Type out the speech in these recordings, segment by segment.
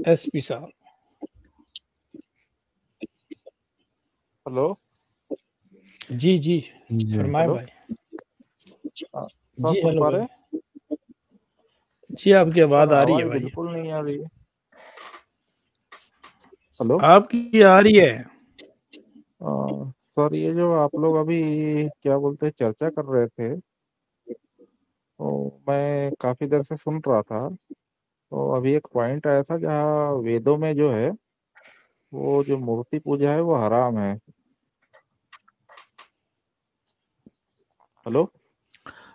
SP साहब। Hello जी जी जी फरमाए hello. भाई। सर जी सुन हेलो पा भाई। रहे हैं? जी आपकी सर आवाज आ रही है आवाज भाई। बिल्कुल नहीं आ रही है। हेलो आपकी आ रही है। सर, ये जो आप लोग अभी क्या बोलते हैं चर्चा कर रहे थे, तो मैं काफी देर से सुन रहा था। तो अभी एक पॉइंट आया था जहाँ वेदों में जो है वो जो मूर्ति पूजा है वो हराम है। हेलो।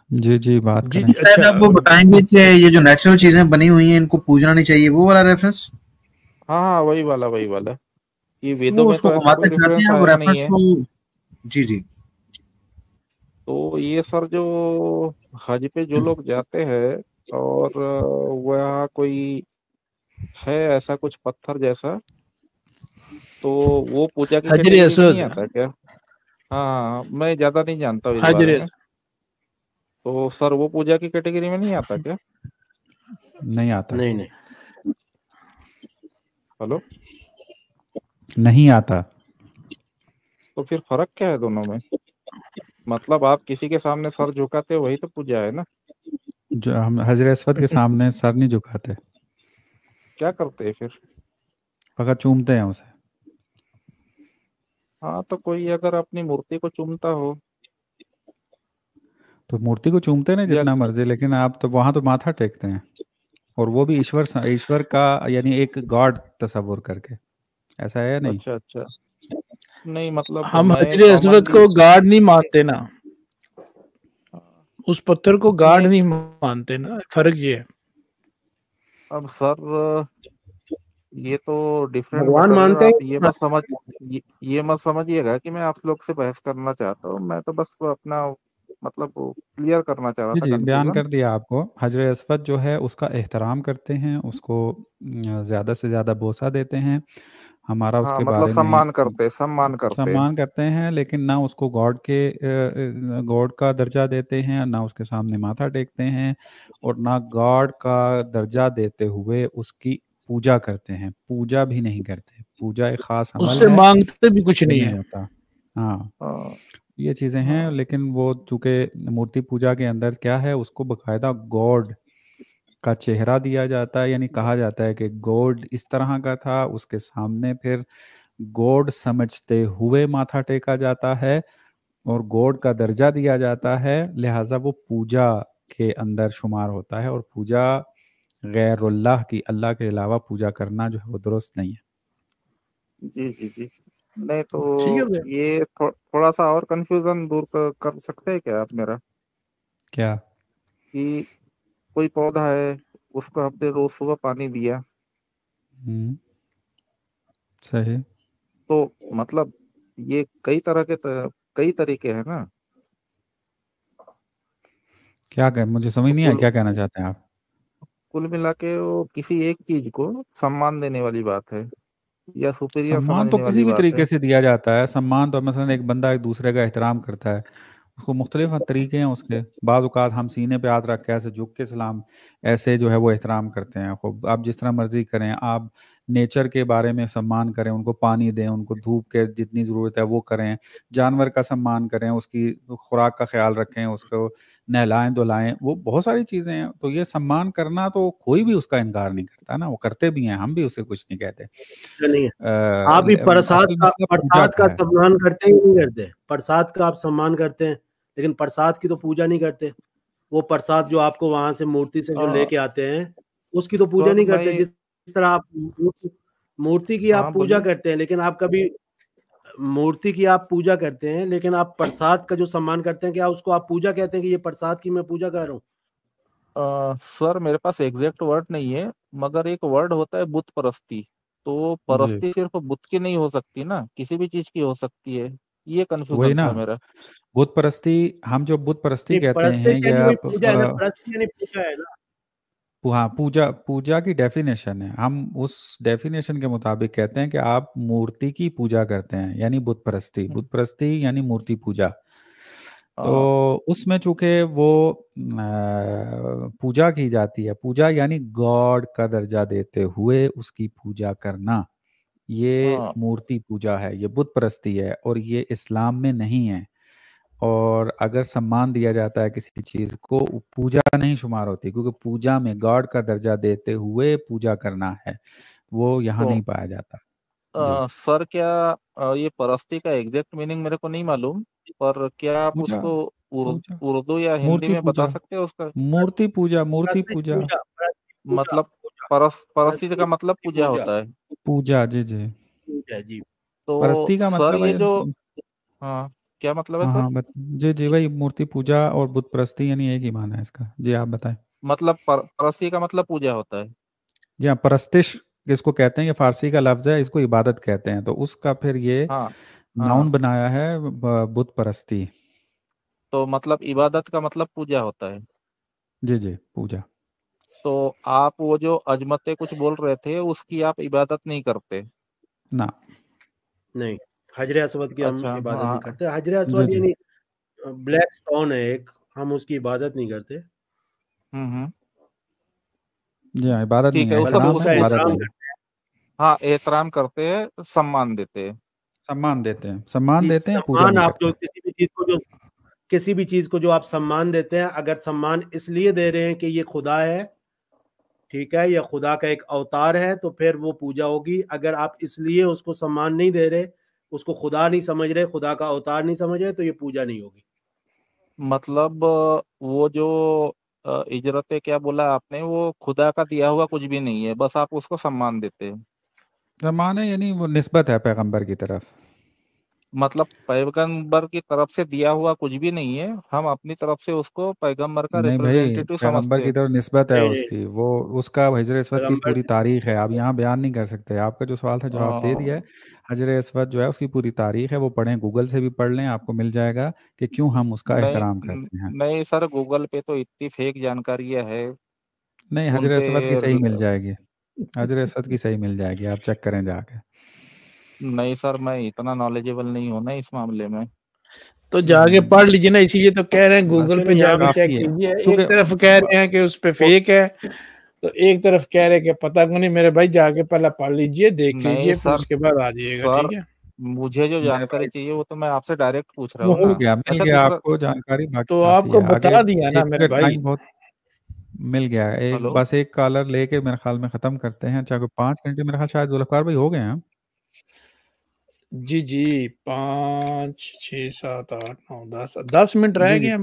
जी जी बात जी करें। अच्छा। शायद आप वो बताएंगे कि ये जो नेचुरल चीजें बनी हुई हैं इनको पूजना नहीं चाहिए, वो वाला रेफरेंस। हाँ हाँ, वही वाला। ये वेदों वो में उसको तो ऐसा कोई घुमाते फिराते रेफरेंस हैं वो आया नहीं रेफरेंस है। को। जी जी। तो ये सर जो हज पे जो लोग जाते हैं और वह कोई है ऐसा कुछ पत्थर जैसा, तो वो पूजा की हजर कैटेगरी में नहीं असवद। आता क्या? हाँ, मैं ज्यादा नहीं जानता हूँ इस हजर बारे में। तो सर वो पूजा की कैटेगरी में नहीं आता क्या? नहीं आता। नहीं नहीं। हेलो। नहीं आता। तो फिर फर्क क्या है दोनों में? मतलब आप किसी के सामने सर झुकाते हो वही तो पूजा है ना? जो हम हजर असवद के सामने सर नहीं झुकाते, क्या करते हैं फिर? अगर चूमते हैं उसे। हाँ, तो कोई अगर अपनी मूर्ति को चूमता हो तो मूर्ति को चूमते नहीं या जितना मर्जी, लेकिन आप तो वहां तो माथा टेकते हैं, और वो भी ईश्वर का, यानी एक गॉड तस्वुर करके। ऐसा है या नहीं? अच्छा अच्छा। नहीं मतलब हम मैं हजर असवद कॉमनली। को गार्ड नहीं मानते ना। उस पत्थर को गार्ड नहीं, नहीं मानते ना, फर्क ये है। अब सर ये तो डिफरेंट भगवान मैटर है। मानते आप हैं। ये मत समझिएगा कि मैं आप लोग से बहस करना चाहता हूँ। मैं तो बस अपना मतलब क्लियर करना चाह रहा जी था जी बयान कंफ्यूजन। कर दिया आपको। हजर अस्वद जो है उसका एहतराम करते हैं, उसको ज़्यादा से ज़्यादा बोसा देते हैं, हमारा हाँ, उसके मतलब बारे में सम्मान करते। सम्मान करते हैं, लेकिन ना उसको गॉड का दर्जा देते हैं, ना उसके सामने माथा टेकते हैं, और ना गॉड का दर्जा देते हुए उसकी पूजा करते हैं। पूजा भी नहीं करते। पूजा एक ख़ास अमल उससे है, मांगते भी कुछ वो नहीं नहीं है। होता। हाँ, हाँ ये चीज़ें हैं, हाँ। लेकिन वो चूँकि मूर्ति पूजा के अंदर क्या है, उसको बकायदा गॉड का चेहरा दिया जाता है, यानी कहा जाता है कि गॉड इस तरह का था, उसके सामने फिर गॉड समझते हुए माथा टेका जाता है और गॉड का दर्जा दिया जाता है, लिहाजा वो पूजा के अंदर शुमार होता है। और पूजा गैरुल्लाह की, अल्लाह के अलावा पूजा करना जो है वो दुरुस्त नहीं है। जी जी जी। नहीं ठीक है तो भैया। ये थोड़ा सा और कंफ्यूजन दूर कर सकते हैं क्या आप मेरा? क्या? कि कोई पौधा है, उसको आपने रोज सुबह पानी दिया, हम्म, सही। तो मतलब ये कई तरीके हैं ना। क्या कह, मुझे समझ तो नहीं आया, क्या कहना चाहते हैं आप? कुल मिला के वो किसी एक चीज को सम्मान देने वाली बात है या सुपीरियर सम्मान तो समझने किसी वाली भी बात है। तरीके से दिया जाता है। सम्मान तो मसलन एक बंदा एक दूसरे का एहतराम करता है, उसको मुख्तलिफ तरीके हैं उसके। बाज़ औक़ात हम सीने पे हाथ रख के ऐसे झुक के सलाम, ऐसे जो है वो एहतराम करते हैं। खूब, आप जिस तरह मर्जी करें, आप नेचर के बारे में सम्मान करें, उनको पानी दें, उनको धूप के जितनी ज़रूरत है वो करें, जानवर का सम्मान करें, उसकी खुराक का ख्याल रखें, उसको नहलाएं धुलाएं, वो बहुत सारी चीज़ें हैं। तो ये सम्मान करना तो कोई भी उसका इनकार नहीं करता ना, वो करते भी हैं, हम भी उसे कुछ नहीं कहते। नहीं है। आप भी असल मसला पूजा प्रसाद का का है। सम्मान करते हैं कि नहीं करते? प्रसाद का आप सम्मान करते हैं, लेकिन प्रसाद की तो पूजा नहीं करते। वो प्रसाद जो आपको वहां से मूर्ति से जो अ, लेके आते हैं, उसकी तो पूजा सर नहीं करते। मैं। जिस तरह आप मूर्ति की हाँ आप पूजा बोलिए। करते हैं, लेकिन आप कभी मूर्ति की आप पूजा करते हैं, लेकिन आप प्रसाद का जो सम्मान करते हैं, क्या उसको आप पूजा कहते हैं कि ये प्रसाद की मैं पूजा कर रहा हूँ? सर मेरे पास एग्जैक्ट वर्ड नहीं है, मगर एक वर्ड होता है बुत परस्ती। तो जी, परस्ती सिर्फ बुत की नहीं हो सकती ना, किसी भी चीज की हो सकती है। ये वही कंफ्यूजन ना। था मेरा। बुत परस्ती, हम जो बुत परस्ती नहीं, कहते हैं, परस्तिश ये यानी वही आप पूजा है ना, परस्तिश यानी पूजा है ना। हाँ, पूजा, पूजा की डेफिनेशन है। हम उस डेफिनेशन के मुताबिक कहते हैं कि आप मूर्ति की पूजा करते हैं, यानी बुत परस्ती। बुत परस्ती यानी मूर्ति पूजा। तो उसमें चूंकि वो पूजा की जाती है, पूजा यानी गॉड का दर्जा देते हुए उसकी पूजा करना, ये हाँ मूर्ति पूजा है, ये बुत परस्ती है और ये इस्लाम में नहीं है। और अगर सम्मान दिया जाता है किसी चीज को, वो पूजा नहीं शुमार होती, क्योंकि पूजा में गॉड का दर्जा देते हुए पूजा करना है, वो यहाँ तो नहीं पाया जाता। जी, सर क्या ये परस्ती का एग्जैक्ट मीनिंग मेरे को नहीं मालूम, पर क्या आप पूजा उसको पूजा उर्दू या हिंदी मूर्ति में बता पूजा, सकते हो उसका मूर्ति पूजा, मूर्ति परस्ती पूजा, पूजा, परस्ती पूजा, मतलब? पूजा, परस्ती का परस्ती मतलब पूजा पूजा, होता है। पूजा। जी जी, पूजा जी। तो परस्ती का सर मतलब ये है। जो, हाँ क्या मतलब है हाँ सर? हाँ जी जी, वही मूर्ति पूजा और बुत परस्ती यानी एक ही माना है इसका। जी आप बताएं। मतलब परस्ती का मतलब पूजा होता है। जी हाँ, परस्तिश इसको कहते हैं, ये फारसी का लफ्ज है, इसको इबादत कहते हैं, तो उसका फिर ये हाँ नाउन हाँ, बनाया है बुत परस्ती। तो मतलब इबादत का मतलब पूजा होता है। जी जी, पूजा। तो आप वो जो अजमते कुछ बोल रहे थे उसकी आप इबादत नहीं करते? ना। नहीं, हजर असवद की हम अच्छा इबादत नहीं हाँ। करते। हजर जी असवद जी, यानी ब्लैक स्टोन है एक, हम उसकी इबादत नहीं करते, हम्म। जी हाँ, इबादत नहीं ठीक है, है, उसका बल्कि एहतराम है, उसका इबादत एहतराम नहीं है। करते हाँ एहतराम करते हैं, सम्मान देते हैं। सम्मान देते हैं, सम्मान हैं। देते हैं, पूजा सम्मान नहीं आप जो करते। किसी भी चीज को जो आप सम्मान देते हैं, अगर सम्मान इसलिए दे रहे हैं कि ये खुदा है, ठीक है, या खुदा का एक अवतार है, तो फिर वो पूजा होगी। अगर आप इसलिए उसको सम्मान नहीं दे रहे, उसको खुदा नहीं समझ रहे, खुदा का अवतार नहीं समझ रहे, तो ये पूजा नहीं होगी। मतलब वो जो इजरत क्या बोला आपने, वो खुदा का दिया हुआ कुछ भी नहीं है, बस आप उसको सम्मान देते हैं। सम्मान है यानी वो निस्बत है पैगंबर की तरफ। मतलब पैगंबर की तरफ से दिया हुआ कुछ भी नहीं है, हम अपनी तरफ से उसको पैगंबर का नहीं भाई, रिप्रेजेंटेटिव पैगंबर समझते की हैं। तरफ निस्बत है नहीं नहीं, उसकी, वो उसका हिजर अस्वद की पैगंबर पूरी तारीख है, आप यहाँ बयान नहीं कर सकते। आपका जो सवाल था जवाब दे दिया है। अ, हिजर अस्वद जो है उसकी पूरी तारीख है, वो पढ़ें, गूगल से भी पढ़ लें, आपको मिल जाएगा कि क्यों हम उसका नहीं एहतराम करते हैं। नहीं सर, गूगल पे तो इतनी फेक जानकारियां है नहीं, उन हिजर पे। अस्वद की सही मिल जाएगी, हिजर अस्वद की सही मिल जाएगी, आप चेक करें जाके। नहीं सर, मैं इतना नॉलेजेबल नहीं हूं ना इस मामले में। तो जाके पढ़ लीजिए ना, इसीलिए तो कह रहे हैं बस गूगल चलो पे यहाँ जाके पे चेक काफी है, कीजिए। एक क्योंकि तरफ कह रहे हैं कि उस पे फेक है, तो एक तरफ कह रहे हैं कि पता क्यों नहीं। मेरे भाई जाके पहले पढ़ लीजिए, देख नहीं लीजिए, फिर सर, उसके बाद आ जाइएगा, सर ठीक है। मुझे जो मेरे जानकारी भाई चाहिए वो तो मैं आपसे डायरेक्ट पूछ रहा वो हूँ हो ना। गया, मिल अच्छा गया दूसरा, आपको जानकारी, बाकी तो काफी आपको है आगे। बता दिया ना एक मेरे भाई। टाइम बहुत मिल गया है, एक हेलो, बस एक कॉलर लेके मेरे ख्याल में खत्म करते हैं, चाहे 5 घंटे मेरे ख्याल शायद जुल्फकार भाई हो गए हैं। जी जी, 5 6 7 8 9 10 10 मिनट रह जी गए जी, हैं।